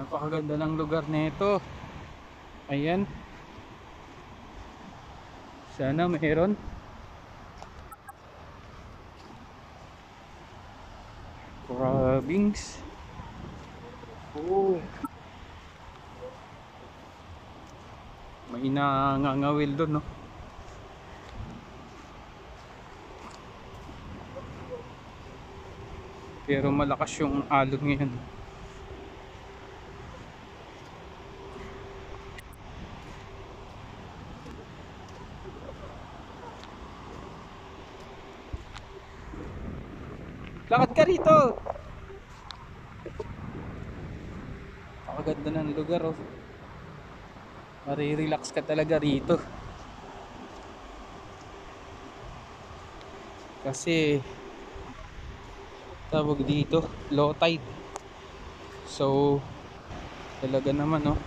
Napakaganda ng lugar nito. Ayan. Sana mayroon. Crabbings. Oh. May nangangawil doon, no? Pero malakas yung alon ngayon. Lakad ka rito. Napakaganda ng lugar, oh. Marirelax ka talaga rito. Kasi tawag dito, low tide. So talaga naman, oh.